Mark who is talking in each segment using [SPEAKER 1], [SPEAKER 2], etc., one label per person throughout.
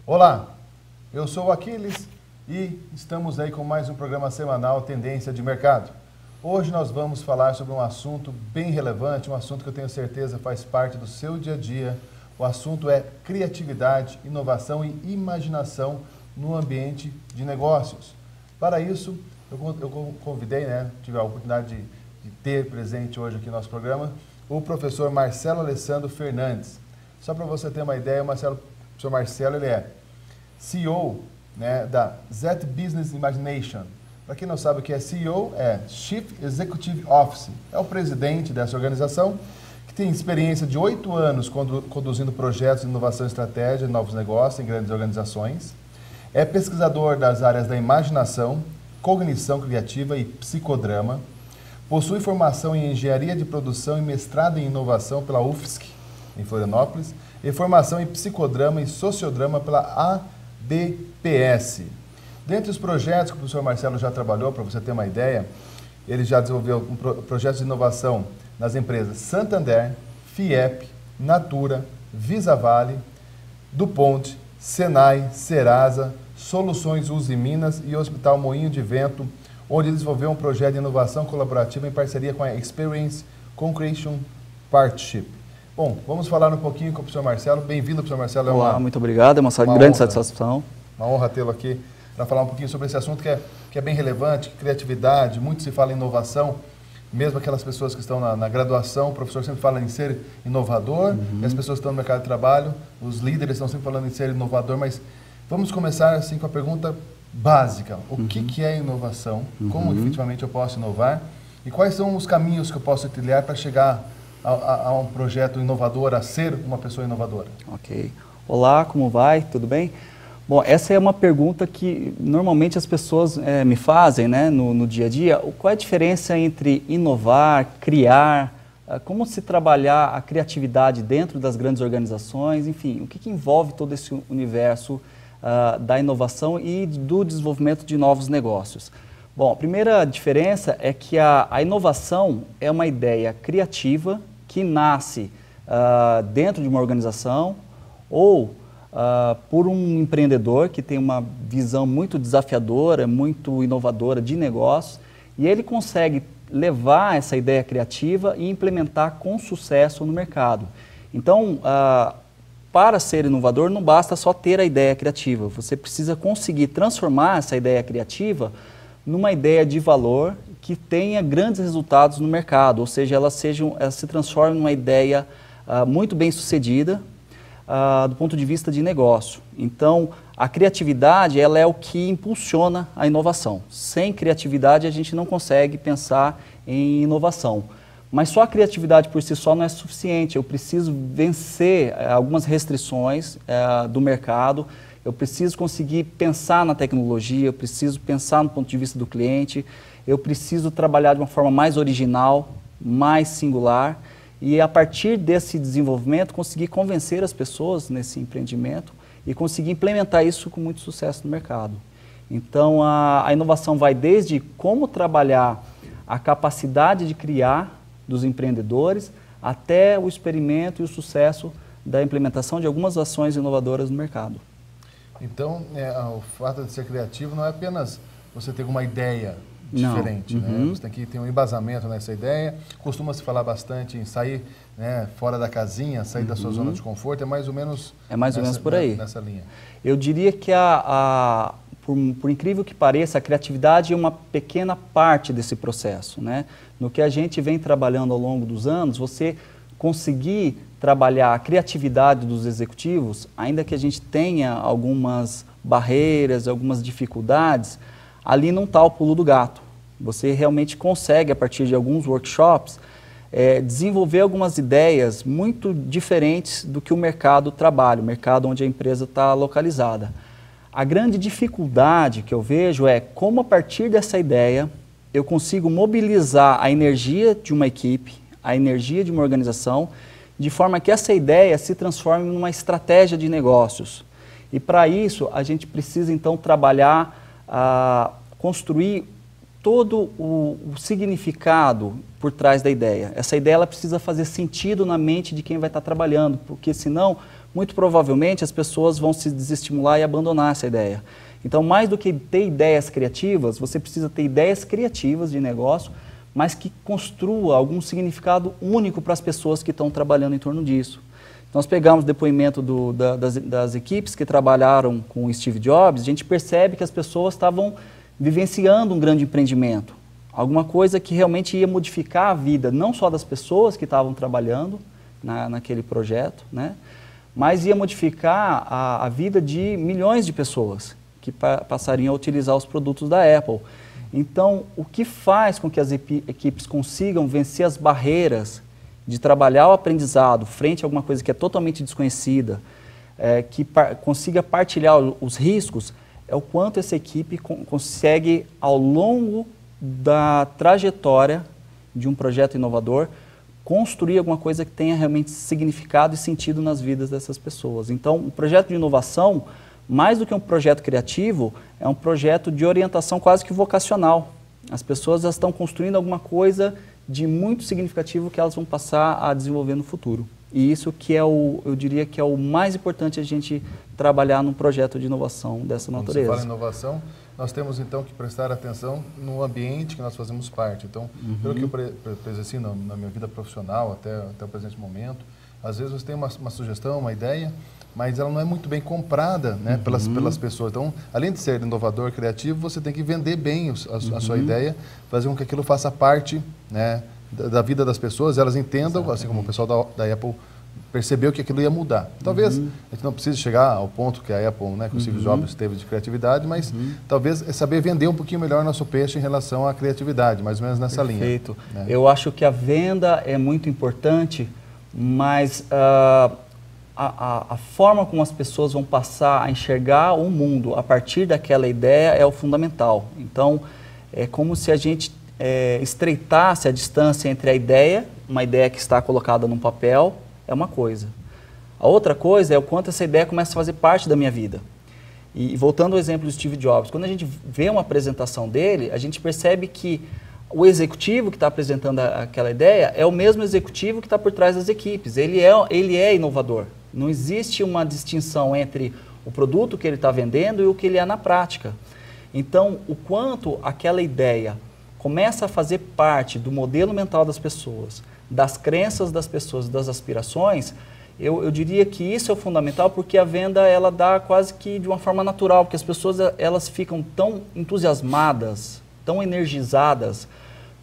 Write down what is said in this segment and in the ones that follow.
[SPEAKER 1] Olá, eu sou o Aquiles e estamos aí com mais um programa semanal Tendência de Mercado. Hoje nós vamos falar sobre um assunto bem relevante, um assunto que eu tenho certeza faz parte do seu dia a dia. O assunto é criatividade, inovação e imaginação no ambiente de negócios. Para isso, eu convidei, tive a oportunidade de ter presente hoje aqui no nosso programa, o professor Marcelo Alessandro Fernandes. Só para você ter uma ideia, o professor Marcelo ele é CEO da Zet Business Imagination. Para quem não sabe o que é CEO, é Chief Executive Officer. É o presidente dessa organização, que tem experiência de 8 anos conduzindo projetos de inovação e estratégia de novos negócios em grandes organizações. É pesquisador das áreas da imaginação, cognição criativa e psicodrama. Possui formação em engenharia de produção e mestrado em inovação pela UFSC, em Florianópolis, e formação em psicodrama e sociodrama pela ABPS. Dentre os projetos que o professor Marcelo já trabalhou, para você ter uma ideia, ele já desenvolveu projetos de inovação nas empresas Santander, FIEP, Natura, Visavale, DuPont, Senai, Serasa, Soluções Uzi Minas e Hospital Moinho de Vento, onde ele desenvolveu um projeto de inovação colaborativa em parceria com a Experience Concretion Partnership. Bom, vamos falar um pouquinho com o professor Marcelo. Bem-vindo, professor Marcelo.
[SPEAKER 2] Olá, muito obrigado, é uma grande satisfação.
[SPEAKER 1] Uma honra tê-lo aqui para falar um pouquinho sobre esse assunto que é bem relevante, criatividade, muito se fala em inovação, mesmo aquelas pessoas que estão na graduação, o professor sempre fala em ser inovador, e as pessoas que estão no mercado de trabalho, os líderes estão sempre falando em ser inovador, mas vamos começar assim com a pergunta básica. O que é inovação? Como efetivamente eu posso inovar? E quais são os caminhos que eu posso trilhar para chegar a um projeto inovador, a ser uma pessoa inovadora?
[SPEAKER 2] Ok. Olá, como vai? Tudo bem? Bom, essa é uma pergunta que normalmente as pessoas me fazem no dia a dia. Qual é a diferença entre inovar, criar, como se trabalhar a criatividade dentro das grandes organizações, enfim, o que envolve todo esse universo da inovação e do desenvolvimento de novos negócios? Bom, a primeira diferença é que a inovação é uma ideia criativa que nasce dentro de uma organização ou por um empreendedor que tem uma visão muito desafiadora, muito inovadora de negócios, e ele consegue levar essa ideia criativa e implementar com sucesso no mercado. Então, para ser inovador, não basta só ter a ideia criativa, você precisa conseguir transformar essa ideia criativa numa ideia de valor que tenha grandes resultados no mercado, ou seja, ela se transforme numa ideia muito bem sucedida do ponto de vista de negócio. Então, a criatividade ela é o que impulsiona a inovação. Sem criatividade, a gente não consegue pensar em inovação. Mas só a criatividade por si só não é suficiente. Eu preciso vencer algumas restrições do mercado, eu preciso conseguir pensar na tecnologia, eu preciso pensar no ponto de vista do cliente, eu preciso trabalhar de uma forma mais original, mais singular, e a partir desse desenvolvimento conseguir convencer as pessoas nesse empreendimento e conseguir implementar isso com muito sucesso no mercado. Então a inovação vai desde como trabalhar a capacidade de criar dos empreendedores até o experimento e o sucesso da implementação de algumas ações inovadoras no mercado.
[SPEAKER 1] Então, o fato de ser criativo não é apenas você ter uma ideia diferente, Você tem que ter um embasamento nessa ideia. Costuma-se falar bastante em sair fora da casinha, sair da sua zona de conforto, é mais ou menos
[SPEAKER 2] por aí.
[SPEAKER 1] Nessa linha.
[SPEAKER 2] Eu diria que por incrível que pareça, a criatividade é uma pequena parte desse processo, No que a gente vem trabalhando ao longo dos anos, você conseguir trabalhar a criatividade dos executivos, ainda que a gente tenha algumas barreiras, algumas dificuldades, ali não está o pulo do gato. Você realmente consegue, a partir de alguns workshops, desenvolver algumas ideias muito diferentes do que o mercado trabalha, o mercado onde a empresa está localizada. A grande dificuldade que eu vejo é como, a partir dessa ideia, eu consigo mobilizar a energia de uma equipe, a energia de uma organização, de forma que essa ideia se transforme numa estratégia de negócios. E para isso, a gente precisa então trabalhar, construir todo o significado por trás da ideia. Essa ideia ela precisa fazer sentido na mente de quem vai estar trabalhando, porque senão muito provavelmente as pessoas vão se desestimular e abandonar essa ideia. Então, mais do que ter ideias criativas, você precisa ter ideias criativas de negócio, mas que construa algum significado único para as pessoas que estão trabalhando em torno disso. Nós pegamos o depoimento das equipes que trabalharam com o Steve Jobs, a gente percebe que as pessoas estavam vivenciando um grande empreendimento, alguma coisa que realmente ia modificar a vida, não só das pessoas que estavam trabalhando naquele projeto, né, mas ia modificar a vida de milhões de pessoas que passariam a utilizar os produtos da Apple. Então, o que faz com que as equipes consigam vencer as barreiras de trabalhar o aprendizado frente a alguma coisa que é totalmente desconhecida, que consiga partilhar os riscos, é o quanto essa equipe consegue, ao longo da trajetória de um projeto inovador, construir alguma coisa que tenha realmente significado e sentido nas vidas dessas pessoas. Então, o projeto de inovação, mais do que um projeto criativo, é um projeto de orientação quase que vocacional. As pessoas estão construindo alguma coisa de muito significativo que elas vão passar a desenvolver no futuro. E isso que é eu diria que é o mais importante a gente trabalhar num projeto de inovação dessa natureza.
[SPEAKER 1] Quando você fala em inovação, nós temos então que prestar atenção no ambiente que nós fazemos parte. Então, pelo que eu presenciei na minha vida profissional até o presente momento, às vezes você tem uma sugestão, uma ideia, mas ela não é muito bem comprada, né, pelas pessoas. Então, além de ser inovador, criativo, você tem que vender bem a sua ideia, fazer com que aquilo faça parte, né, da vida das pessoas, elas entendam, exatamente, assim como o pessoal da Apple percebeu que aquilo ia mudar. Talvez a gente não precise chegar ao ponto que a Apple, né, que o Steve Jobs teve de criatividade, mas talvez é saber vender um pouquinho melhor nosso peixe em relação à criatividade, mais ou menos nessa linha.
[SPEAKER 2] Perfeito.
[SPEAKER 1] Né?
[SPEAKER 2] Eu acho que a venda é muito importante, mas a forma como as pessoas vão passar a enxergar o mundo a partir daquela ideia é o fundamental. Então, é como se a gente estreitasse a distância entre a ideia, uma ideia que está colocada num papel, é uma coisa. A outra coisa é o quanto essa ideia começa a fazer parte da minha vida. E voltando ao exemplo do Steve Jobs, quando a gente vê uma apresentação dele, a gente percebe que o executivo que está apresentando aquela ideia é o mesmo executivo que está por trás das equipes. Ele é inovador. Não existe uma distinção entre o produto que ele está vendendo e o que ele é na prática. Então, o quanto aquela ideia começa a fazer parte do modelo mental das pessoas, das crenças das pessoas, das aspirações, eu diria que isso é o fundamental, porque a venda ela dá quase que de uma forma natural, porque as pessoas elas ficam tão entusiasmadas, tão energizadas,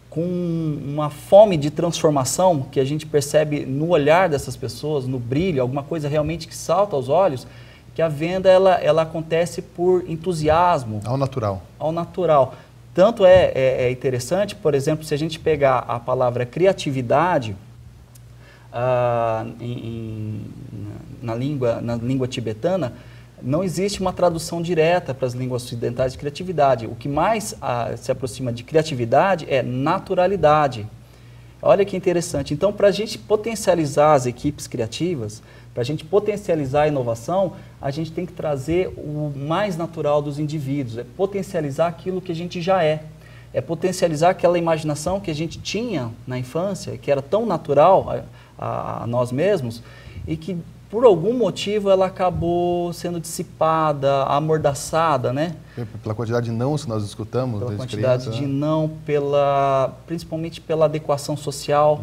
[SPEAKER 2] com uma fome de transformação que a gente percebe no olhar dessas pessoas, no brilho, alguma coisa realmente que salta aos olhos, que a venda ela acontece por entusiasmo.
[SPEAKER 1] Ao natural.
[SPEAKER 2] Ao natural. Tanto é interessante, por exemplo, se a gente pegar a palavra criatividade na língua tibetana, não existe uma tradução direta para as línguas ocidentais de criatividade. O que mais se aproxima de criatividade é naturalidade. Olha que interessante. Então, para a gente potencializar as equipes criativas, para a gente potencializar a inovação, a gente tem que trazer o mais natural dos indivíduos, é potencializar aquilo que a gente já é potencializar aquela imaginação que a gente tinha na infância, que era tão natural a nós mesmos, e que por algum motivo ela acabou sendo dissipada, amordaçada, né?
[SPEAKER 1] Pela quantidade de nãos que nós escutamos
[SPEAKER 2] pela
[SPEAKER 1] desde
[SPEAKER 2] quantidade
[SPEAKER 1] criança,
[SPEAKER 2] de
[SPEAKER 1] né?
[SPEAKER 2] não, principalmente pela adequação social,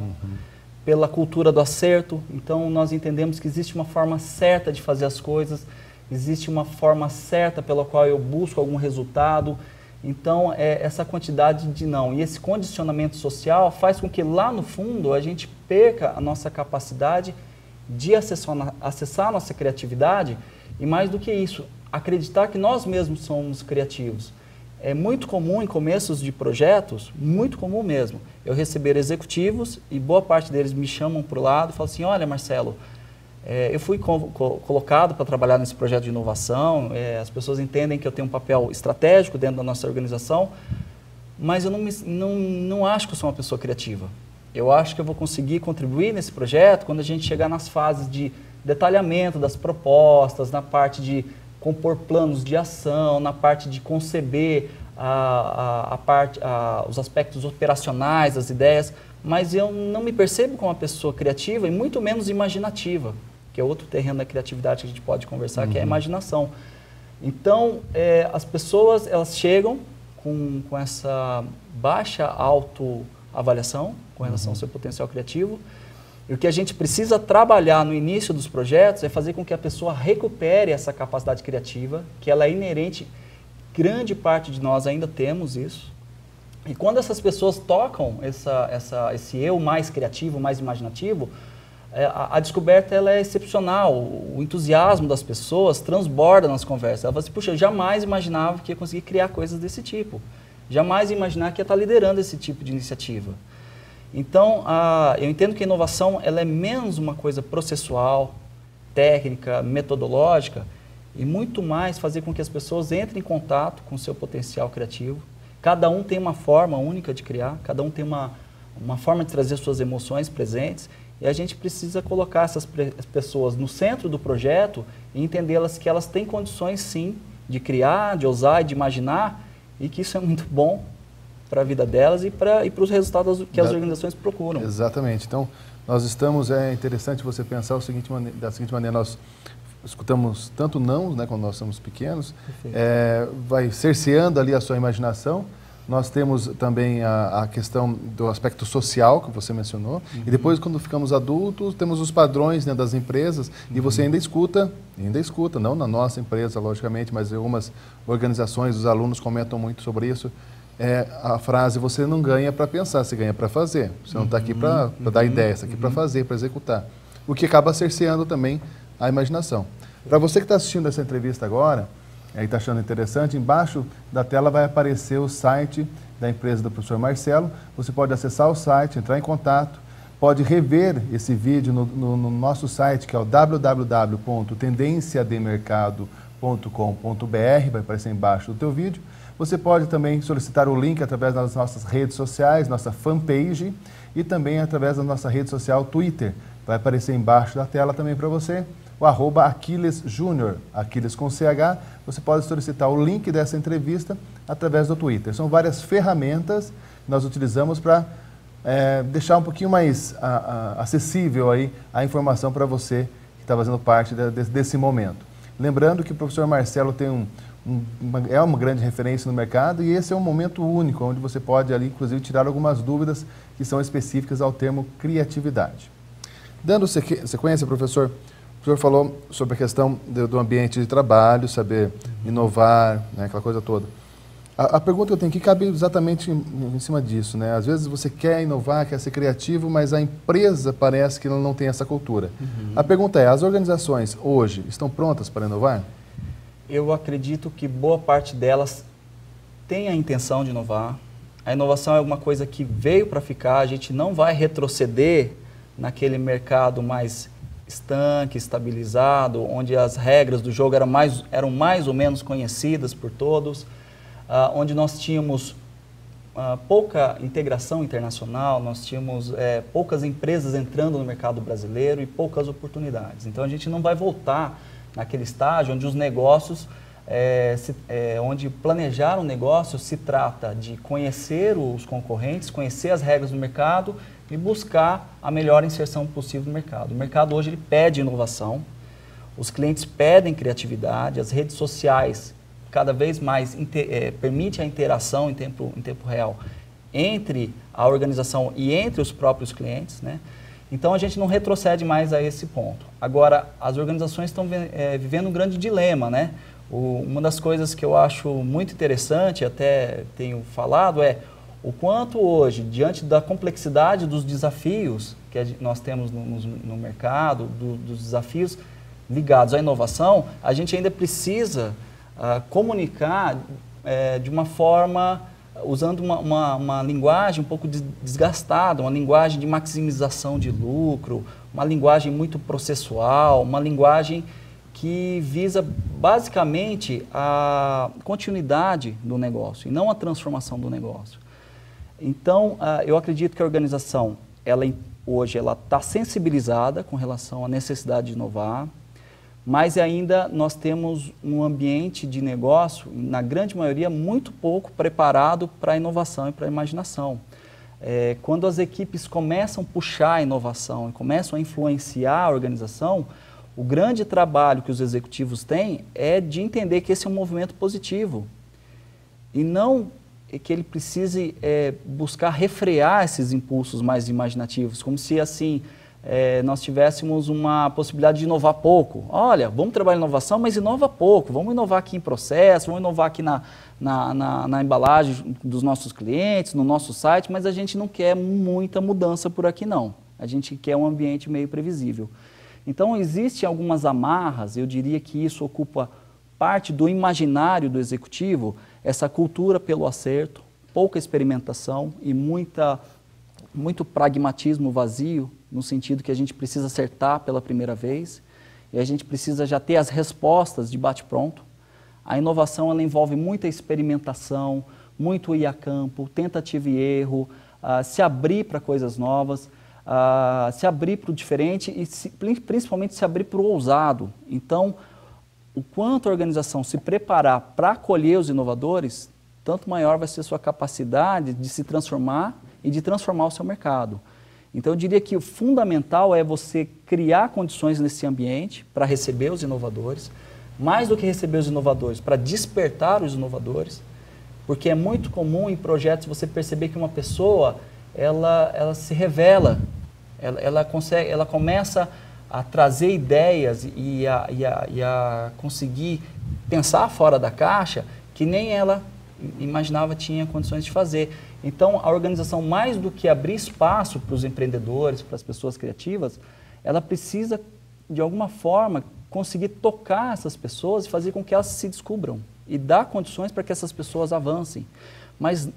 [SPEAKER 2] pela cultura do acerto. Então, nós entendemos que existe uma forma certa de fazer as coisas, existe uma forma certa pela qual eu busco algum resultado. Então, essa quantidade de não e esse condicionamento social faz com que lá no fundo a gente perca a nossa capacidade de acessar a nossa criatividade e, mais do que isso, acreditar que nós mesmos somos criativos. É muito comum em começos de projetos, muito comum mesmo, eu receber executivos e boa parte deles me chamam para o lado e falam assim: olha, Marcelo, eu fui colocado para trabalhar nesse projeto de inovação, as pessoas entendem que eu tenho um papel estratégico dentro da nossa organização, mas eu não acho que eu sou uma pessoa criativa. Eu acho que eu vou conseguir contribuir nesse projeto quando a gente chegar nas fases de detalhamento das propostas, na parte de compor planos de ação, na parte de conceber os aspectos operacionais das ideias, mas eu não me percebo como uma pessoa criativa e muito menos imaginativa. que é outro terreno da criatividade que a gente pode conversar, que é a imaginação. Então, as pessoas, elas chegam com essa baixa autoavaliação com relação ao seu potencial criativo, e o que a gente precisa trabalhar no início dos projetos é fazer com que a pessoa recupere essa capacidade criativa, que ela é inerente, grande parte de nós ainda temos isso. E quando essas pessoas tocam esse eu mais criativo, mais imaginativo, a descoberta ela é excepcional. O entusiasmo das pessoas transborda nas conversas. Ela fala assim, puxa, eu jamais imaginava que ia conseguir criar coisas desse tipo. Jamais imaginar que ia estar liderando esse tipo de iniciativa. Então, eu entendo que a inovação ela é menos uma coisa processual, técnica, metodológica, e muito mais fazer com que as pessoas entrem em contato com o seu potencial criativo. Cada um tem uma forma única de criar, cada um tem uma forma de trazer suas emoções presentes, e a gente precisa colocar essas pessoas no centro do projeto e entendê-las que elas têm condições, sim, de criar, de ousar e de imaginar, e que isso é muito bom para a vida delas e para os resultados que as organizações procuram.
[SPEAKER 1] Exatamente. Então, nós estamos, é interessante você pensar da seguinte maneira, nós escutamos tanto não, né, quando nós somos pequenos, vai cerceando ali a sua imaginação. Nós temos também a questão do aspecto social, que você mencionou, e depois, quando ficamos adultos, temos os padrões, né, das empresas, e você ainda escuta, não na nossa empresa, logicamente, mas em algumas organizações, os alunos comentam muito sobre isso, a frase, você não ganha para pensar, você ganha para fazer. Você não está aqui para dar ideia, você está aqui para fazer, para executar. O que acaba cerceando também a imaginação. Para você que está assistindo essa entrevista agora, e está achando interessante, embaixo da tela vai aparecer o site da empresa do professor Marcelo. Você pode acessar o site, entrar em contato, pode rever esse vídeo no nosso site, que é o www.tendenciademercado.com.br, vai aparecer embaixo do teu vídeo. Você pode também solicitar o link através das nossas redes sociais, nossa fanpage, e também através da nossa rede social Twitter. Vai aparecer embaixo da tela também para você o @Aquiles Júnior, Aquiles com CH. Você pode solicitar o link dessa entrevista através do Twitter. São várias ferramentas que nós utilizamos para deixar um pouquinho mais acessível aí a informação para você que está fazendo parte desse momento. Lembrando que o professor Marcelo tem é uma grande referência no mercado, e esse é um momento único, onde você pode ali, inclusive, tirar algumas dúvidas que são específicas ao termo criatividade. Dando sequência, professor, o senhor falou sobre a questão do ambiente de trabalho, saber inovar, né, aquela coisa toda. A pergunta que eu tenho aqui cabe exatamente em cima disso, né? Às vezes você quer inovar, quer ser criativo, mas a empresa parece que ela não tem essa cultura. A pergunta é, as organizações hoje estão prontas para inovar?
[SPEAKER 2] Eu acredito que boa parte delas tem a intenção de inovar. A inovação é alguma coisa que veio para ficar, a gente não vai retroceder naquele mercado mais estanque, estabilizado, onde as regras do jogo eram mais ou menos conhecidas por todos, onde nós tínhamos pouca integração internacional, nós tínhamos poucas empresas entrando no mercado brasileiro e poucas oportunidades. Então a gente não vai voltar naquele estágio onde os negócios, onde planejar um negócio se trata de conhecer os concorrentes, conhecer as regras do mercado e buscar a melhor inserção possível no mercado. O mercado hoje ele pede inovação, os clientes pedem criatividade, as redes sociais cada vez mais permitem a interação em tempo real entre a organização e entre os próprios clientes, né? Então, a gente não retrocede mais a esse ponto. Agora, as organizações estão vivendo um grande dilema, né? Uma das coisas que eu acho muito interessante, até tenho falado, é o quanto hoje, diante da complexidade dos desafios que nós temos no mercado, dos desafios ligados à inovação, a gente ainda precisa comunicar de uma forma, usando uma linguagem um pouco desgastada, uma linguagem de maximização de lucro, uma linguagem muito processual, uma linguagem que visa basicamente a continuidade do negócio e não a transformação do negócio. Então, eu acredito que a organização, hoje, ela está sensibilizada com relação à necessidade de inovar, mas ainda nós temos um ambiente de negócio, na grande maioria, muito pouco preparado para a inovação e para a imaginação. Quando as equipes começam a puxar a inovação e começam a influenciar a organização, O grande trabalho que os executivos têm é de entender que esse é um movimento positivo e não que ele precise buscar refrear esses impulsos mais imaginativos, como se assim nós tivéssemos uma possibilidade de inovar pouco. Olha, vamos trabalhar em inovação, mas inova pouco, vamos inovar aqui em processo, vamos inovar aqui na embalagem dos nossos clientes, no nosso site, mas a gente não quer muita mudança por aqui não, a gente quer um ambiente meio previsível. Então, existem algumas amarras, eu diria que isso ocupa parte do imaginário do executivo, essa cultura pelo acerto, pouca experimentação e muito pragmatismo vazio, no sentido que a gente precisa acertar pela primeira vez e a gente precisa já ter as respostas de bate-pronto. A inovação ela envolve muita experimentação, muito ir a campo, tentativa e erro, se abrir para coisas novas, se abrir para o diferente e principalmente se abrir para o ousado. Então, o quanto a organização se preparar para acolher os inovadores, tanto maior vai ser a sua capacidade de se transformar e de transformar o seu mercado. Então, eu diria que o fundamental é você criar condições nesse ambiente para receber os inovadores, mais do que receber os inovadores, para despertar os inovadores, porque é muito comum em projetos você perceber que uma pessoa, ela se revela, ela começa a trazer ideias e a conseguir pensar fora da caixa que nem ela imaginava tinha condições de fazer. Então, a organização, mais do que abrir espaço para os empreendedores, para as pessoas criativas, ela precisa, de alguma forma, conseguir tocar essas pessoas e fazer com que elas se descubram e dar condições para que essas pessoas avancem. Mas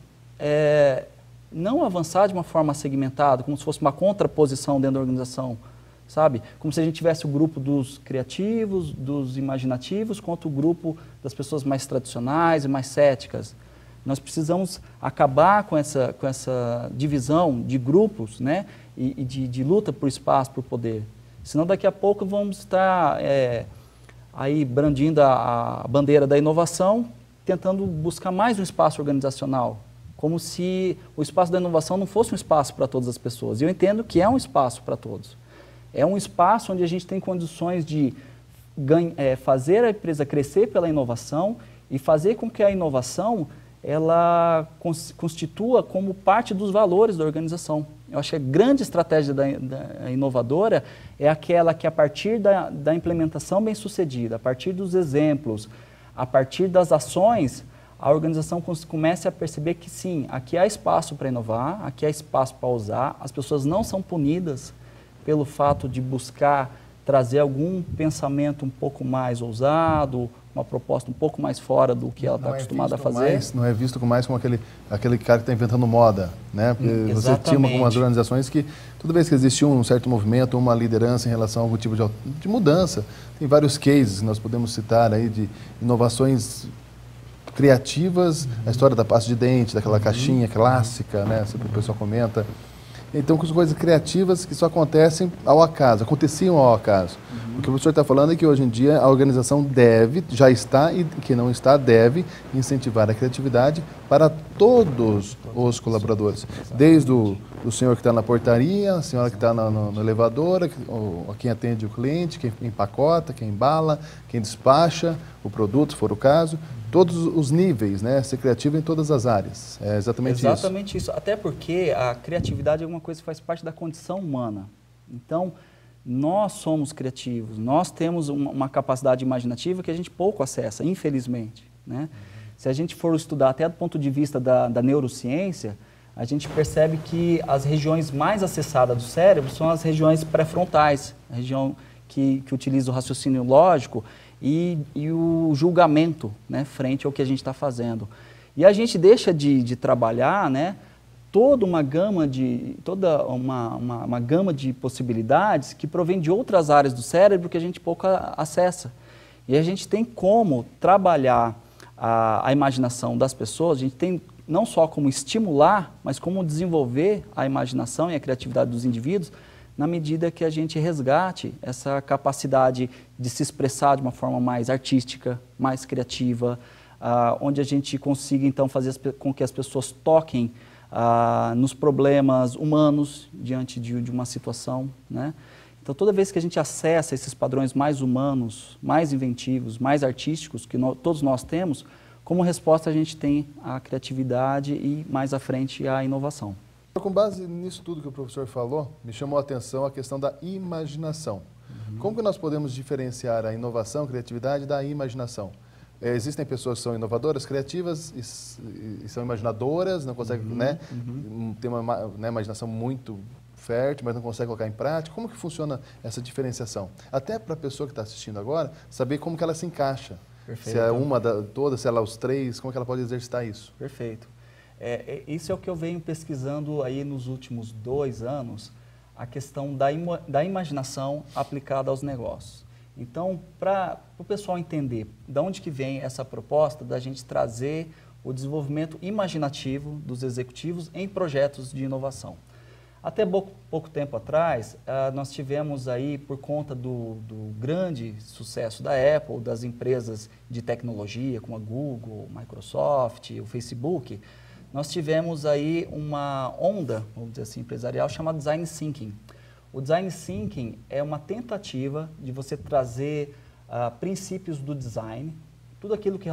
[SPEAKER 2] não avançar de uma forma segmentada, como se fosse uma contraposição dentro da organização, sabe? Como se a gente tivesse o grupo dos criativos, dos imaginativos, contra o grupo das pessoas mais tradicionais e mais céticas. Nós precisamos acabar com essa divisão de grupos, né? E de luta por espaço, por poder. Senão daqui a pouco vamos estar aí brandindo a bandeira da inovação, tentando buscar mais um espaço organizacional, como se o espaço da inovação não fosse um espaço para todas as pessoas. E eu entendo que é um espaço para todos. É um espaço onde a gente tem condições de fazer a empresa crescer pela inovação e fazer com que a inovação ela constitua como parte dos valores da organização. Eu acho que a grande estratégia da inovadora é aquela que, a partir da implementação bem-sucedida, a partir dos exemplos, a partir das ações, a organização comece a perceber que sim, aqui há espaço para inovar, aqui há espaço para usar, as pessoas não são punidas pelo fato de buscar trazer algum pensamento um pouco mais ousado, uma proposta um pouco mais fora do que ela está acostumada a fazer.
[SPEAKER 1] Não é visto mais como aquele cara que está inventando moda, né? Porque você tinha algumas organizações que, toda vez que existia um certo movimento, uma liderança em relação a algum tipo de mudança, tem vários cases que nós podemos citar aí de inovações criativas, a história da pasta de dente, daquela caixinha clássica, né? Sempre o pessoal comenta. Então, com coisas criativas que só aconteciam ao acaso. O que o professor está falando é que hoje em dia a organização já está e que não está, deve incentivar a criatividade para todos os colaboradores. Desde o senhor que está na portaria, a senhora que está no elevador, quem atende o cliente, quem empacota, quem embala, quem despacha o produto, se for o caso. Todos os níveis, né? Ser criativo em todas as áreas. É exatamente isso.
[SPEAKER 2] Até porque a criatividade é uma coisa que faz parte da condição humana. Então, nós somos criativos, nós temos uma capacidade imaginativa que a gente pouco acessa, infelizmente, né? Se a gente for estudar até do ponto de vista da neurociência, a gente percebe que as regiões mais acessadas do cérebro são as regiões pré-frontais, a região que utiliza o raciocínio lógico e o julgamento, né, frente ao que a gente está fazendo. E a gente deixa de trabalhar, né, toda uma gama de possibilidades que provém de outras áreas do cérebro que a gente pouco acessa. E a gente tem como trabalhar a imaginação das pessoas, a gente tem não só como estimular, mas como desenvolver a imaginação e a criatividade dos indivíduos na medida que a gente resgate essa capacidade de se expressar de uma forma mais artística, mais criativa, onde a gente consiga então fazer com que as pessoas toquem nos problemas humanos diante de uma situação, né? Então, toda vez que a gente acessa esses padrões mais humanos, mais inventivos, mais artísticos, que todos nós temos, como resposta a gente tem a criatividade e, mais à frente, a inovação.
[SPEAKER 1] Com base nisso tudo que o professor falou, me chamou a atenção a questão da imaginação. Como que nós podemos diferenciar a inovação, a criatividade da imaginação? Existem pessoas que são inovadoras, criativas e são imaginadoras, não conseguem, ter uma imaginação muito fértil, mas não consegue colocar em prática. Como que funciona essa diferenciação? Até para a pessoa que está assistindo agora, saber como que ela se encaixa.
[SPEAKER 2] Perfeito.
[SPEAKER 1] Se é uma todas, se ela é os três, como que ela pode exercitar isso?
[SPEAKER 2] Perfeito. Isso é o que eu venho pesquisando aí nos últimos 2 anos, a questão da imaginação aplicada aos negócios. Então, para o pessoal entender de onde que vem essa proposta da gente trazer o desenvolvimento imaginativo dos executivos em projetos de inovação. Até pouco tempo atrás, nós tivemos aí, por conta do grande sucesso da Apple, das empresas de tecnologia, como a Google, Microsoft, o Facebook, nós tivemos aí uma onda, vamos dizer assim, empresarial, chamada Design Thinking. O Design Thinking é uma tentativa de você trazer princípios do design, tudo aquilo que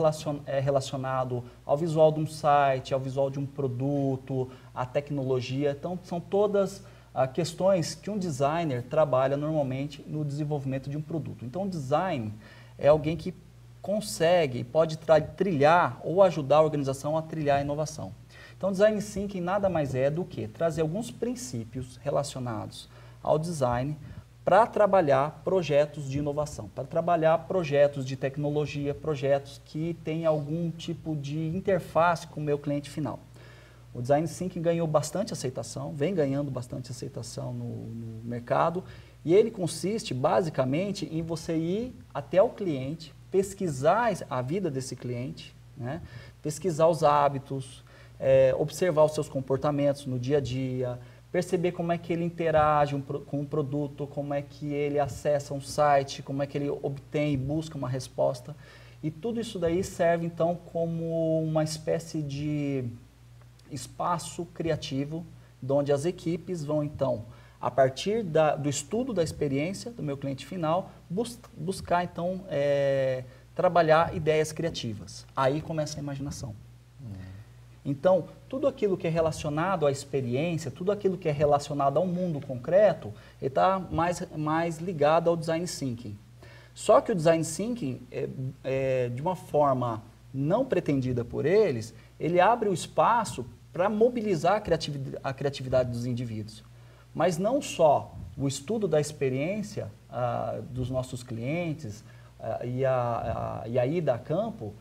[SPEAKER 2] é relacionado ao visual de um site, ao visual de um produto, à tecnologia. Então, são todas questões que um designer trabalha normalmente no desenvolvimento de um produto. Então, o design é alguém que consegue, pode trilhar ou ajudar a organização a trilhar a inovação. Então, Design Thinking nada mais é do que trazer alguns princípios relacionados ao design para trabalhar projetos de inovação, para trabalhar projetos de tecnologia, projetos que têm algum tipo de interface com o meu cliente final. O Design Thinking ganhou bastante aceitação, vem ganhando bastante aceitação no mercado, e ele consiste basicamente em você ir até o cliente, pesquisar a vida desse cliente, né? Pesquisar os hábitos, observar os seus comportamentos no dia a dia, perceber como é que ele interage com o produto, como é que ele acessa um site, como é que ele obtém e busca uma resposta. E tudo isso daí serve, então, como uma espécie de espaço criativo, onde as equipes vão, então, a partir do estudo da experiência do meu cliente final, buscar, então, trabalhar ideias criativas. Aí começa a imaginação. Então, tudo aquilo que é relacionado à experiência, tudo aquilo que é relacionado ao mundo concreto, está mais ligado ao Design Thinking. Só que o Design Thinking, de uma forma não pretendida por eles, ele abre o espaço para mobilizar a criatividade dos indivíduos. Mas não só o estudo da experiência dos nossos clientes e a ida a campo,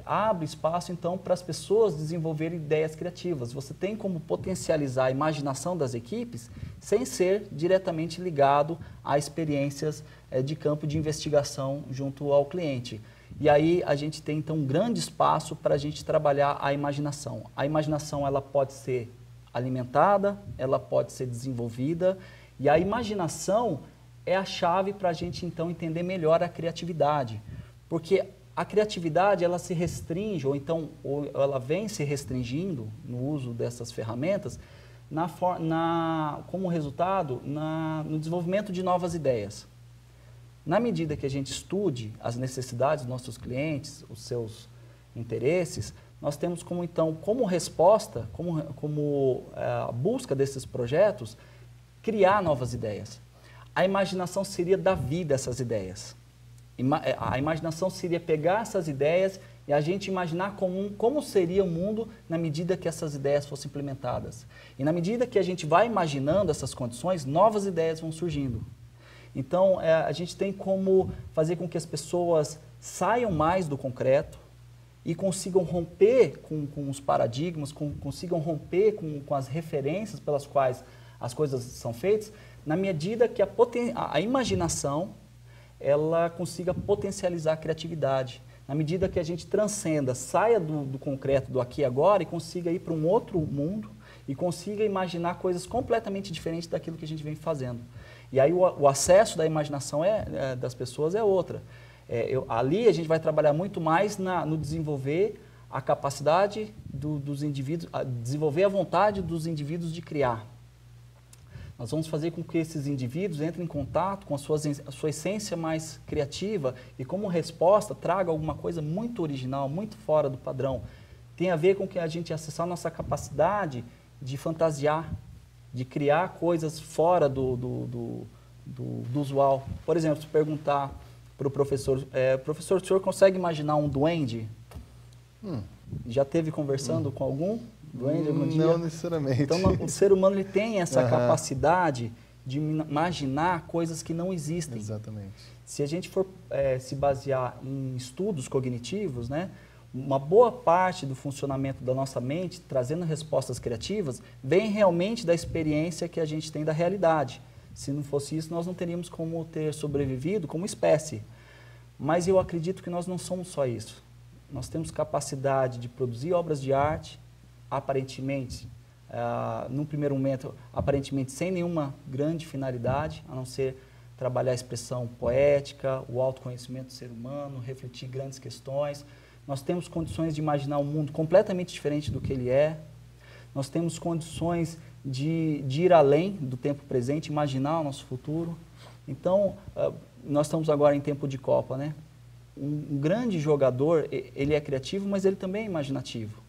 [SPEAKER 2] abre espaço, então, para as pessoas desenvolverem ideias criativas. Você tem como potencializar a imaginação das equipes sem ser diretamente ligado a experiências de campo de investigação junto ao cliente. E aí a gente tem, então, um grande espaço para a gente trabalhar a imaginação. A imaginação, ela pode ser alimentada, ela pode ser desenvolvida, e a imaginação é a chave para a gente, então, entender melhor a criatividade. Porque a criatividade, ela se restringe, ou ela vem se restringindo no uso dessas ferramentas, como resultado no desenvolvimento de novas ideias. Na medida que a gente estude as necessidades dos nossos clientes, os seus interesses, nós temos como, então, como resposta, como a busca desses projetos, criar novas ideias. A imaginação seria dar vida a essas ideias. A imaginação seria pegar essas ideias e a gente imaginar como seria o mundo na medida que essas ideias fossem implementadas. E na medida que a gente vai imaginando essas condições, novas ideias vão surgindo. Então, a gente tem como fazer com que as pessoas saiam mais do concreto e consigam romper com os paradigmas, consigam romper com as referências pelas quais as coisas são feitas, na medida que a imaginação ela consiga potencializar a criatividade. Na medida que a gente transcenda, saia do concreto, do aqui e agora, e consiga ir para um outro mundo e consiga imaginar coisas completamente diferentes daquilo que a gente vem fazendo. E aí o acesso da imaginação das pessoas é outra. Ali a gente vai trabalhar muito mais no desenvolver a capacidade dos indivíduos, desenvolver a vontade dos indivíduos de criar. Nós vamos fazer com que esses indivíduos entrem em contato com a sua essência mais criativa e, como resposta, traga alguma coisa muito original, muito fora do padrão. Tem a ver com que a gente acessar a nossa capacidade de fantasiar, de criar coisas fora do usual. Por exemplo, se perguntar para o professor, professor, o senhor consegue imaginar um duende? Já teve conversando com algum duende algum dia?
[SPEAKER 1] Não necessariamente.
[SPEAKER 2] Então, o ser humano ele tem essa capacidade de imaginar coisas que não existem.
[SPEAKER 1] Exatamente.
[SPEAKER 2] Se a gente for se basear em estudos cognitivos, né, uma boa parte do funcionamento da nossa mente, trazendo respostas criativas, vem realmente da experiência que a gente tem da realidade. Se não fosse isso, nós não teríamos como ter sobrevivido como espécie. Mas eu acredito que nós não somos só isso. Nós temos capacidade de produzir obras de arte, aparentemente, num primeiro momento, aparentemente sem nenhuma grande finalidade, a não ser trabalhar a expressão poética, o autoconhecimento do ser humano, refletir grandes questões. Nós temos condições de imaginar um mundo completamente diferente do que ele é. Nós temos condições de ir além do tempo presente, imaginar o nosso futuro. Então, nós estamos agora em tempo de Copa, né? Um grande jogador, ele é criativo, mas ele também é imaginativo.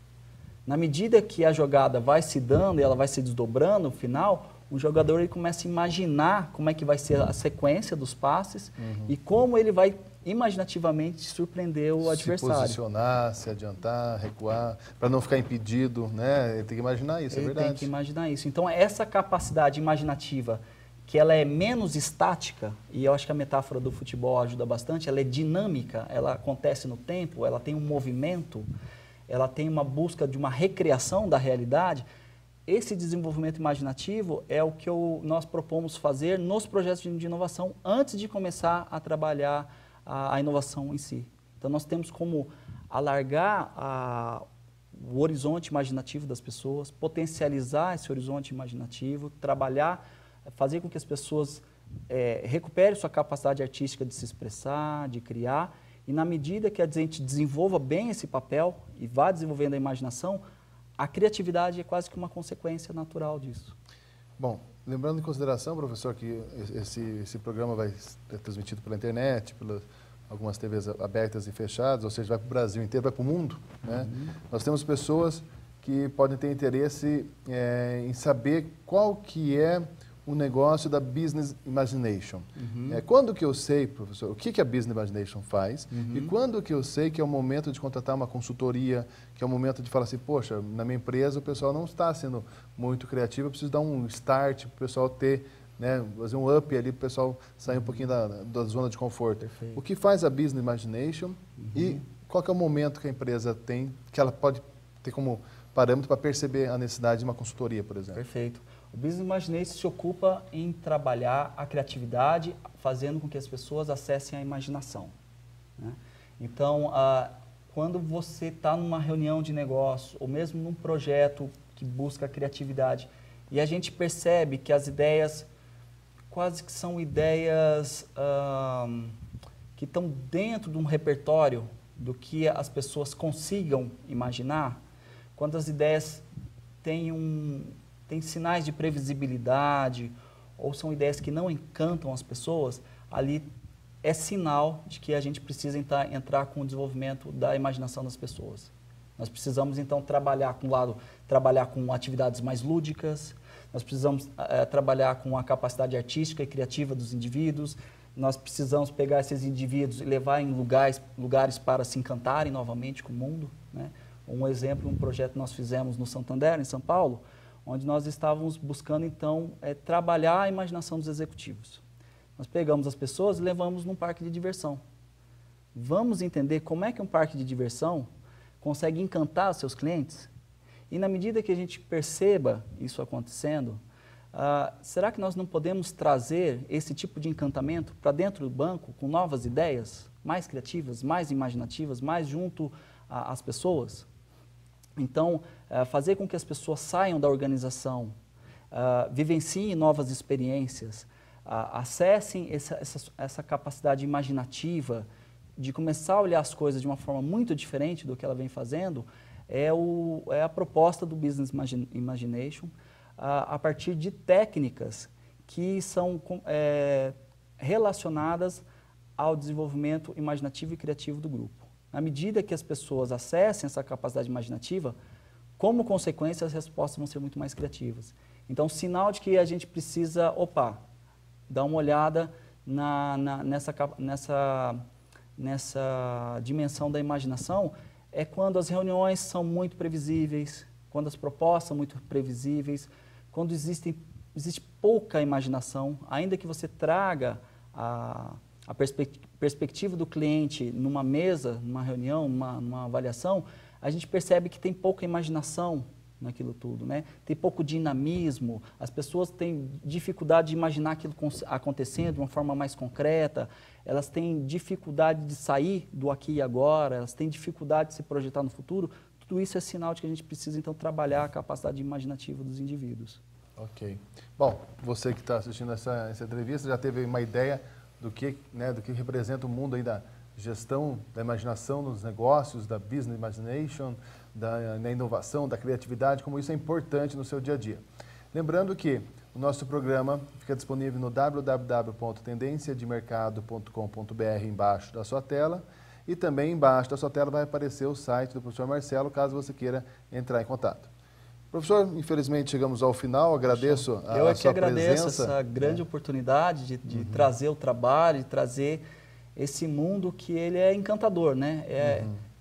[SPEAKER 2] Na medida que a jogada vai se dando e ela vai se desdobrando no final, o jogador ele começa a imaginar como é que vai ser a sequência dos passes e como ele vai imaginativamente surpreender o adversário.
[SPEAKER 1] Se posicionar, se adiantar, recuar, para não ficar impedido, né? Ele tem que imaginar isso, é verdade.
[SPEAKER 2] Ele tem que imaginar isso. Então, essa capacidade imaginativa, que ela é menos estática, e eu acho que a metáfora do futebol ajuda bastante, ela é dinâmica, ela acontece no tempo, ela tem um movimento, ela tem uma busca de uma recriação da realidade. Esse desenvolvimento imaginativo é o que nós propomos fazer nos projetos de inovação antes de começar a trabalhar a inovação em si. Então, nós temos como alargar o horizonte imaginativo das pessoas, potencializar esse horizonte imaginativo, trabalhar, fazer com que as pessoas recuperem sua capacidade artística de se expressar, de criar, e na medida que a gente desenvolva bem esse papel e vá desenvolvendo a imaginação, a criatividade é quase que uma consequência natural disso.
[SPEAKER 1] Bom, lembrando em consideração, professor, que esse programa vai ser transmitido pela internet, pelas algumas TVs abertas e fechadas, ou seja, vai para o Brasil inteiro, vai para o mundo, né? Nós temos pessoas que podem ter interesse em saber qual que é o negócio da Business Imagination. Quando que eu sei, professor, o que a Business Imagination faz e quando que eu sei que é o momento de contratar uma consultoria, que é o momento de falar assim, poxa, na minha empresa o pessoal não está sendo muito criativo, eu preciso dar um start para o pessoal ter, né, fazer um up ali para o pessoal sair um pouquinho da zona de conforto.
[SPEAKER 2] Perfeito.
[SPEAKER 1] O que faz a Business Imagination e qual que é o momento que a empresa tem, que ela pode ter como parâmetro para perceber a necessidade de uma consultoria, por exemplo?
[SPEAKER 2] Perfeito. O Business Imagination se ocupa em trabalhar a criatividade, fazendo com que as pessoas acessem a imaginação, né? Então, quando você está numa reunião de negócio, ou mesmo num projeto que busca a criatividade, e a gente percebe que as ideias quase que são ideias que estão dentro de um repertório do que as pessoas consigam imaginar, quando as ideias têm sinais de previsibilidade ou são ideias que não encantam as pessoas, ali é sinal de que a gente precisa entrar com o desenvolvimento da imaginação das pessoas. Nós precisamos, então, trabalhar com atividades mais lúdicas, nós precisamos trabalhar com a capacidade artística e criativa dos indivíduos, nós precisamos pegar esses indivíduos e levar em lugares para se encantarem novamente com o mundo, né? Um exemplo, um projeto que nós fizemos no Santander, em São Paulo, onde nós estávamos buscando, então, trabalhar a imaginação dos executivos. Nós pegamos as pessoas e levamos num parque de diversão. Vamos entender como é que um parque de diversão consegue encantar os seus clientes? E na medida que a gente perceba isso acontecendo, será que nós não podemos trazer esse tipo de encantamento para dentro do banco com novas ideias, mais criativas, mais imaginativas, mais junto às pessoas? Então, fazer com que as pessoas saiam da organização, vivenciem novas experiências, acessem essa capacidade imaginativa de começar a olhar as coisas de uma forma muito diferente do que ela vem fazendo, é a proposta do Business Imagination, a partir de técnicas que são relacionadas ao desenvolvimento imaginativo e criativo do grupo. Na medida que as pessoas acessem essa capacidade imaginativa, como consequência, as respostas vão ser muito mais criativas. Então, sinal de que a gente precisa, dar uma olhada nessa dimensão da imaginação, é quando as reuniões são muito previsíveis, quando as propostas são muito previsíveis, quando existe pouca imaginação, ainda que você traga a perspectiva do cliente numa mesa, numa reunião, numa avaliação, a gente percebe que tem pouca imaginação naquilo tudo, né? Tem pouco dinamismo, as pessoas têm dificuldade de imaginar aquilo acontecendo de uma forma mais concreta, elas têm dificuldade de sair do aqui e agora, elas têm dificuldade de se projetar no futuro. Tudo isso é sinal de que a gente precisa, então, trabalhar a capacidade imaginativa dos indivíduos.
[SPEAKER 1] Ok. Bom, você que está assistindo essa entrevista já teve uma ideia do que representa o mundo aí da gestão da imaginação nos negócios, da business imagination, da inovação, da criatividade, como isso é importante no seu dia a dia. Lembrando que o nosso programa fica disponível no www.tendenciademercado.com.br embaixo da sua tela, e também embaixo da sua tela vai aparecer o site do professor Marcelo, caso você queira entrar em contato. Professor, infelizmente chegamos ao final, agradeço a sua presença.
[SPEAKER 2] Eu é que agradeço essa grande oportunidade de trazer o trabalho, de trazer esse mundo que ele é encantador, né?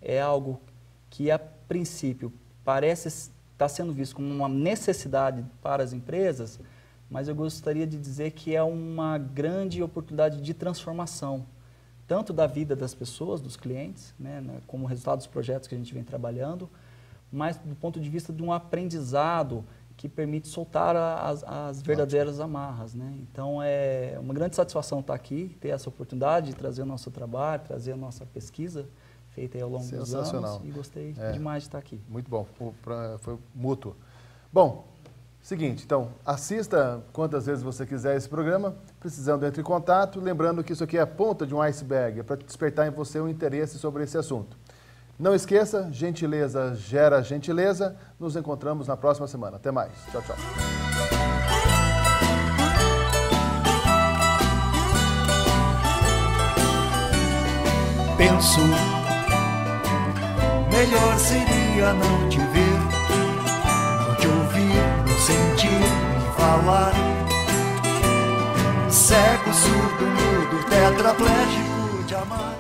[SPEAKER 2] É algo que, a princípio, parece estar sendo visto como uma necessidade para as empresas, mas eu gostaria de dizer que é uma grande oportunidade de transformação, tanto da vida das pessoas, dos clientes, né, como resultado dos projetos que a gente vem trabalhando, mas do ponto de vista de um aprendizado que permite soltar as verdadeiras amarras, né? Então é uma grande satisfação estar aqui, ter essa oportunidade de trazer o nosso trabalho, trazer a nossa pesquisa feita aí ao longo dos anos, e gostei demais de estar aqui.
[SPEAKER 1] Muito bom, foi mútuo. Bom, seguinte, então, assista quantas vezes você quiser esse programa, precisando entre em contato, lembrando que isso aqui é a ponta de um iceberg, é para despertar em você um interesse sobre esse assunto. Não esqueça, gentileza gera gentileza. Nos encontramos na próxima semana. Até mais. Tchau, tchau.
[SPEAKER 3] Penso, melhor seria não te ver, não te ouvir, não sentir, nem falar. Cego, surdo, mudo, tetraplégico de amar.